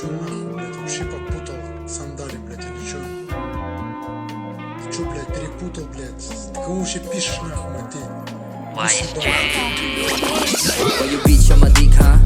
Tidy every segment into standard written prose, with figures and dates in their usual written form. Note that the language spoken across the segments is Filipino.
чё нахуй, блядь, вообще попутал сандали, блядь, или чё? Ты чё, блядь, перепутал, блядь? Ты кому вообще пишешь, нахуй, ты? Boy, you bitch, you're madik, ha?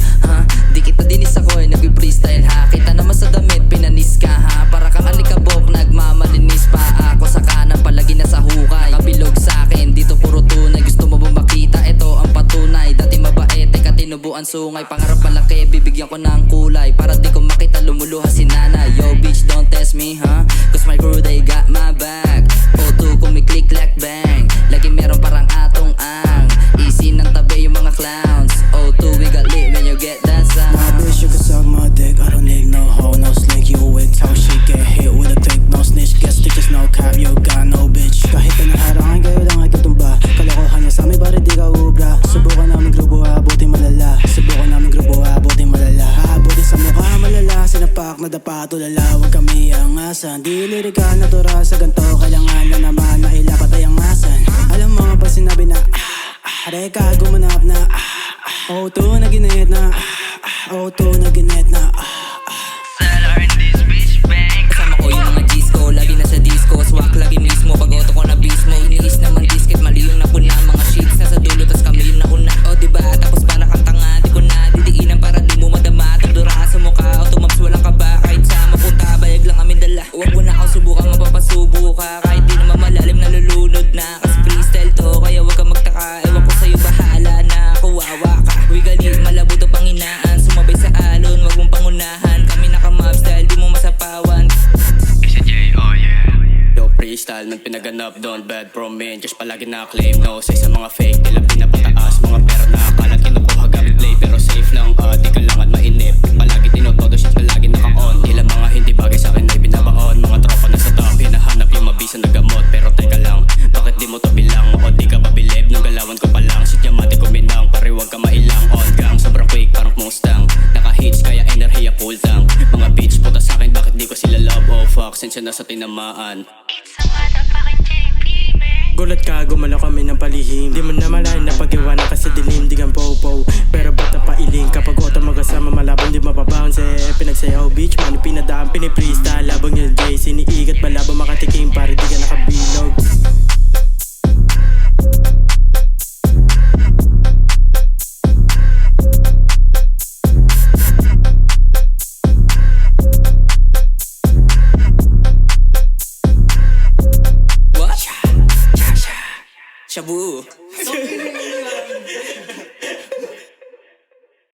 Di kita dinis ako eh, nag-freestyle, ha? Kita naman sa damit, pinanis ka, ha? Para kang alikabok, nagmamalinis pa. Ako sa kanan, palagi nasa hukay. Nakabilog sa akin, dito puro tunay. Gusto mo ba makita? Ito ang patunay. Dati mabait, teka tinubuan sungay. Pangarap malaki, bibigyan ko ng kulay. Para di ko makita, lumuluha si nanay. Yo bitch, don't test me, ha? Cause my crew, they got my back. O2 kung may click, clack, bang. Lagi meron parang atong ang easy ng tabi yung mga clowns. O2 we got lit when you get that sound. My bitch, you can suck my dick. I don't need no hoe, no slick. You with talk shit, get hit with a click. No snitch, get stitches, no cap. You got no bitch. Kahit anong harangan kayo lang ay katumba. Kalokohan niya sa amin, bari di ka ubra. Subukan namin grupo, abuti malala. Subukan namin grupo, abuti malala. Abuti sa mukha, malala. Sinapak na dapa, tulala. Huwag kami angasan. Di lirika, natura sa ganto. Kailangan na naman na ilapat ay angasan. Alam mo ba sinabi na reka, gumanap na O2 na ginit na O2 na ginit na Kasama ko yung mga G's ko, lagi nasa disco. Swak lagi mismo, pag auto ko na bismo. Iniis naman disket, mali yung napuna. Mga chicks nasa dulo, tas kami yung nauna. O diba, tapos para kang tanga. Di ko na didiinan para di mo madama. Tagdura ka sa mukha, automabs walang kaba. Kahit sa mapunta, bayag lang amin dala. Huwag mo na akong subukan, mapapasubo ka. Kahit di naman malalim, nalulunod na. Kasi freestyle to, kaya huwag kang magtaka. Ewan ko sa'yo, bahala na, kawawa ka. Wigali, malabo to panginaan. Sumabay sa alon, huwag mong pangunahan. Kami naka-mob style, di mo masapawan. Yo freestyle, nang pinaganap, don't bad from me. Just palagi na-claim, no say sa mga fake. Tila pinapataas, mga pera na akalat kinukuha gamit play. Pero safe lang, di kailangan mainip. Palagi tinotodo shit, palagi naka-on. Tila mga hindi bagay sa akin ay binabaon. Mga tropa na sa top, hinahanap yung mabisa na gamot. Pero teka lang, bakit di mo to bilang? O di ka babilib, nung galawan ko pa lang. Shit yamati ko minang, pare huwag ka mailang. On gang, sobrang quick, parang Mustang. Naka-hits, kaya enerhiya full tank. Mga bitch, puta sa akin, bakit di ko sila love? Oh fuck, sensya na sa tinamaan. Gulat ka, gumalaw kami ng palihim. Di mo na malayan na pag-iwanan ka sa dilim.